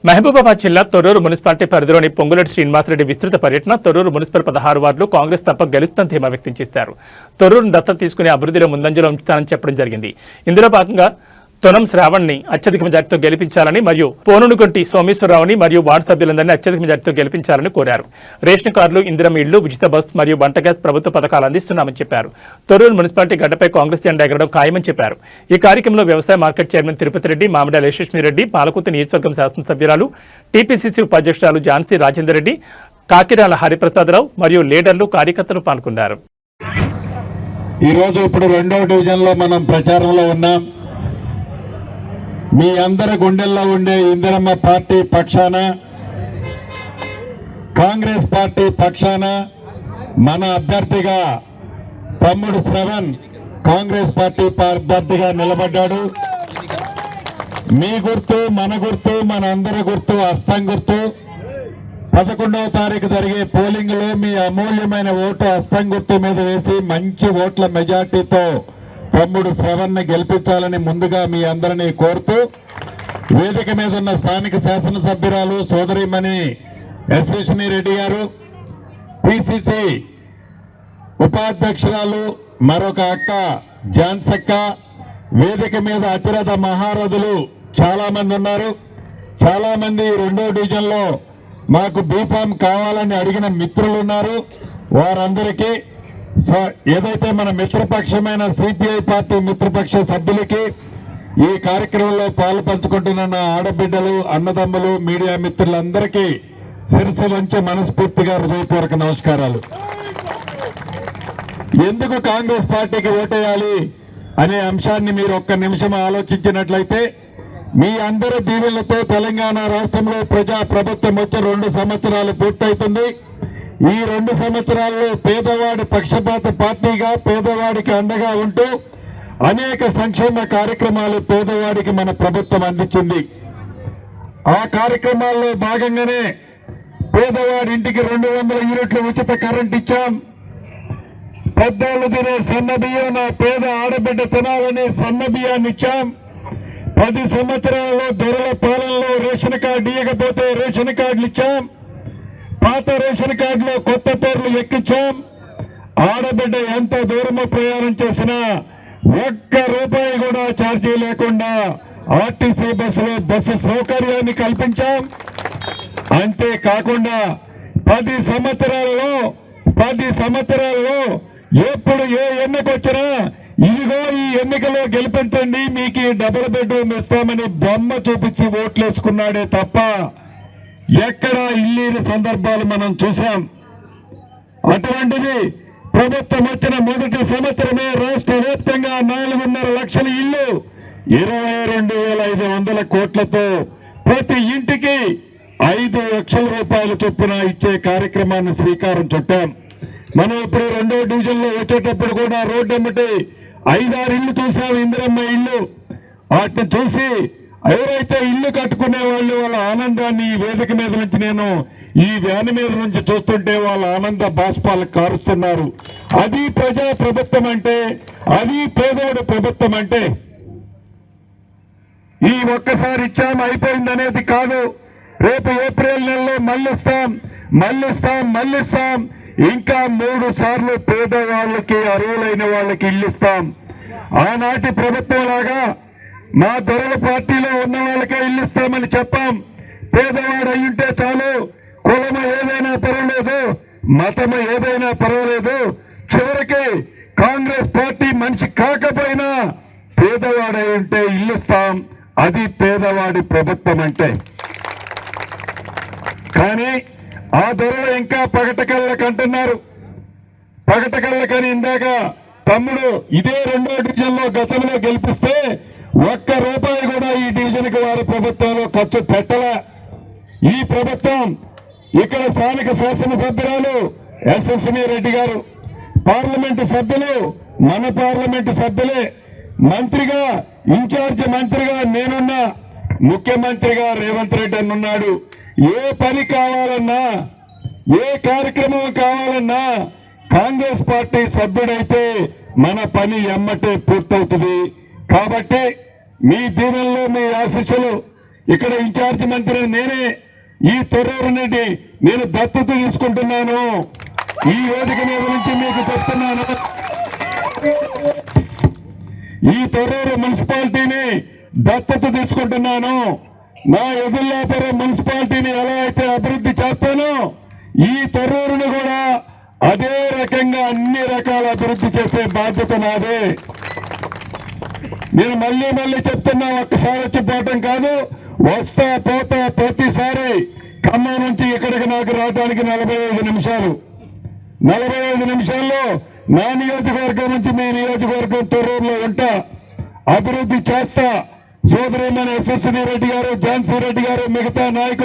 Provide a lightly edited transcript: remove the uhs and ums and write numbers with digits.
మహబూబాబాద్ జిల్లా తొర్రూరు మున్సిపాలిటీ పరిధిలోని పొంగులేటి శ్రీనివాసరెడ్డి విస్తృత పర్యటన తొర్రూరు మున్సిపల్ 16 వార్డులు కాంగ్రెస్ తప్ప గెలుస్తుందని ధీమా వ్యక్తం చేశారు. తొర్రూరును దత్తత తీసుకుని అభివృద్ధిలో ముందంజలో ఉంచుతానని చెప్పడం జరిగింది. ఇందులో భాగంగా తొనం శ్రావణ్ని అత్యధిక మెజార్టీతో గెలిపించాలని మరియు పోనునుకొంటి సోమేశ్వరరావుని మరియు వార్డు సభ్యులందరినీ అత్యధిక మెజార్టీతో గెలిపించాలని కోరారు. రేషన్ కార్డులు, ఇందిరమ్మ ఇళ్లు, ఉచిత బస్ మరియు వంట గ్యాస్ ప్రభుత్వ పథకాలు అందిస్తున్నామని చెప్పారు. తొర్రూరు మున్సిపాలిటీ గడ్డపై కాంగ్రెస్ జెండా ఎగరడం ఖాయమని చెప్పారు. ఈ కార్యక్రమంలో వ్యవసాయ మార్కెట్ చైర్మన్ తిరుపతి రెడ్డి, మామిడాల యశస్విరెడ్డి, పాలకుర్తి నియోజకవర్గం శాసనసభ్యురాలు, టీపీసీసీ ఉపాధ్యక్షురాలు ఝాన్సీ రాజేందర్ రెడ్డి, కాకిరాల హరిప్రసాదరావు మరియు లీడర్లు, కార్యకర్తలు పాల్గొన్నారు. ఈరోజు ఇప్పుడు 2వ డివిజన్లో మనం ప్రచారంలో ఉన్నాం. మీ అందరి గుండెల్లో ఉండే ఇందిరమ్మ పార్టీ పక్షాన, కాంగ్రెస్ పార్టీ పక్షాన మన అభ్యర్థిగా తమ్ముడు శ్రవణ్ కాంగ్రెస్ పార్టీ అభ్యర్థిగా నిలబడ్డాడు. మీ గుర్తు, మన అందరి గుర్తు హస్తం గుర్తు. 11వ తారీఖు జరిగే పోలింగ్ లో మీ అమూల్యమైన ఓటు హస్తం గుర్తు మీద వేసి మంచి ఓట్ల మెజార్టీతో తమ్ముడు శ్రవణ్ ని గెలిపించాలని ముందుగా మీ అందరినీ కోరుతూ, వేదిక మీద ఉన్న స్థానిక శాసనసభ్యురాలు సోదరిమణి యశస్విని రెడ్డి గారు, పిసిసి ఉపాధ్యక్షురాలు మరొక అక్క ఝాన్సక్క, వేదిక మీద అతిరథ మహారథులు చాలా మంది ఉన్నారు. చాలా మంది 2వ డివిజన్ లో మాకు బీఫామ్ కావాలని అడిగిన మిత్రులు ఉన్నారు. వారందరికీ, ఏదైతే మన మిత్రపక్షమైన సిపిఐ పార్టీ మిత్రపక్ష సభ్యులకి, ఈ కార్యక్రమంలో పాలు పంచుకుంటున్న నా ఆడబిడ్డలు, అన్నదమ్ములు, మీడియా మిత్రులందరికీ శిరస్సు వంచి మనస్ఫూర్తిగా హృదయపూర్వక నమస్కారాలు. ఎందుకు కాంగ్రెస్ పార్టీకి ఓటేయాలి అనే అంశాన్ని మీరు ఒక్క నిమిషం ఆలోచించినట్లయితే, మీ అందరి దీవెనలతో తెలంగాణ రాష్ట్రంలో ప్రభుత్వం వచ్చి 2 సంవత్సరాలు పూర్తవుతుంది. ఈ 2 సంవత్సరాల్లో పేదవాడి పక్షపాత పార్టీగా పేదవాడికి అండగా ఉంటూ అనేక సంక్షేమ కార్యక్రమాలు పేదవాడికి మన ప్రభుత్వం అందించింది. ఆ కార్యక్రమాల్లో భాగంగానే పేదవాడి ఇంటికి 200 యూనిట్ల ఉచిత కరెంట్ ఇచ్చాం. పెద్దోళ్ళు తినే సన్న బియ్యం నా పేద ఆడబిడ్డ తినాలని సన్న బియ్యాన్ని ఇచ్చాం. 10 సంవత్సరాల్లో ధరల పాలనలో రేషన్ కార్డు ఇవ్వకపోతే రేషన్ కార్డులు ఇచ్చాం. పాత రేషన్ కార్డులో కొత్త పేర్లు ఎక్కించాం. ఆడబిడ్డ ఎంత దూరము ప్రయాణం చేసినా ₹1 కూడా ఛార్జీ లేకుండా ఆర్టీసీ బస్సులో బస్సు సౌకర్యాన్ని కల్పించాం. అంతేకాకుండా 10 సంవత్సరాలలో ఎప్పుడు ఏ ఎన్నికొచ్చినా ఇదిగో ఈ ఎన్నికలో గెలిపించండి, మీకు డబుల్ బెడ్రూమ్ ఇస్తామని బొమ్మ చూపించి ఓట్లేసుకున్నాడే తప్ప ఎక్కడ ఇల్లీని సందర్భాలు మనం చూశాం. అటువంటిది ప్రభుత్వం వచ్చిన మొదటి సంవత్సరమే రాష్ట్ర వ్యాప్తంగా 4.5 లక్షల ఇళ్లు 22,500 కోట్లతో ప్రతి ఇంటికి 5 లక్షల రూపాయల చొప్పున ఇచ్చే కార్యక్రమాన్ని శ్రీకారం చుట్టాం. మనం ఇప్పుడు 2వ డివిజన్ లో వచ్చేటప్పుడు కూడా రోడ్డు ఎమ్మటి 5-6 ఇళ్లు చూసాం, ఇందిరమ్మ ఇళ్లు. వాటిని చూసి ఎవరైతే ఇల్లు కట్టుకునే వాళ్ళ ఆనందాన్ని ఈ వేదిక మీద నుంచి నేను ఈ వ్యాన్ మీద నుంచి చూస్తుంటే వాళ్ళ ఆనంద బాష్పాలు కారుస్తున్నారు. అది ప్రజా ప్రభుత్వం అంటే, అది పేదోడు ప్రభుత్వం అంటే. ఈ ఒక్కసారి ఇచ్చాం అయిపోయిందనేది కాదు. రేపు ఏప్రిల్ నెలలో మళ్ళిస్తాం. ఇంకా 3 సార్లు పేదవాళ్ళకి, అర్హులైన వాళ్ళకి ఇల్లు ఇస్తాం. ఆనాటి ప్రభుత్వం లాగా మా దొరల పార్టీలో ఉన్న వాళ్ళకే ఇల్లు ఇస్తామని చెప్పాం. పేదవాడు అయ్యుంటే చాలు, కులము ఏదైనా పర్వాలేదు, మతము ఏదైనా పర్వాలేదు, చివరికి కాంగ్రెస్ పార్టీ మనిషి కాకపోయినా పేదవాడు అయ్యుంటే ఇల్లు ఇస్తాం. అది పేదవాడి ప్రభుత్వం అంటే. కానీ ఆ దొరలు ఇంకా పగటకళ్ళకంటున్నారు. పగటకళ్ళకని ఇందాక తమ్ముడు ఇదే 2వ డివిజన్ లో గతంలో గెలిపిస్తే ₹1 కూడా ఈ డివిజన్ కి వారి ప్రభుత్వంలో ఖర్చు పెట్టలే. ఈ ప్రభుత్వం ఇక్కడ స్థానిక శాసనసభ్యురాలు యశస్విని రెడ్డి గారు, పార్లమెంటు సభ్యులు మన పార్లమెంటు సభ్యులే, మంత్రిగా ఇన్ఛార్జ్ మంత్రిగా నేనున్నా, ముఖ్యమంత్రిగా రేవంత్ రెడ్డి అన్నున్నాడు. ఏ పని కావాలన్నా, ఏ కార్యక్రమం కావాలన్నా కాంగ్రెస్ పార్టీ సభ్యుడైతే మన పని ఎమ్మటే పూర్తవుతుంది. కాబట్టి మీ దీవెనలో మీ ఆశీస్సులు ఇక్కడ ఇన్ఛార్జ్ మంత్రి నేనే. ఈ తొర్రూరు నుండి నేను దత్తత తీసుకుంటున్నాను. ఈ వేదిక మీద నుంచి మీకు చెప్తున్నాను, ఈ తొర్రూరు మున్సిపాలిటీని దత్తత తీసుకుంటున్నాను. నా ఎదుల్లాపురం మున్సిపాలిటీని ఎలా అయితే అభివృద్ధి చేస్తానో ఈ తొర్రూరును కూడా అదే రకంగా అన్ని రకాల అభివృద్ధి చేసే బాధ్యత నాదే. నేను మళ్ళీ చెప్తున్నా, ఒక్కసారి వచ్చి పోవటం కాదు, వస్తా పోతా ప్రతిసారి ఖమ్మం నుంచి ఇక్కడికి నాకు రావడానికి 45 నిమిషాలు. 45 నిమిషాల్లో నా నియోజకవర్గం నుంచి మీ నియోజకవర్గం తొర్రూరులో ఉంటా, అభివృద్ధి చేస్తా. సోదరేమని ఎస్ఎస్సీ రెడ్డి గారు, ఝాన్సీ రెడ్డి గారు, మిగతా నాయకులు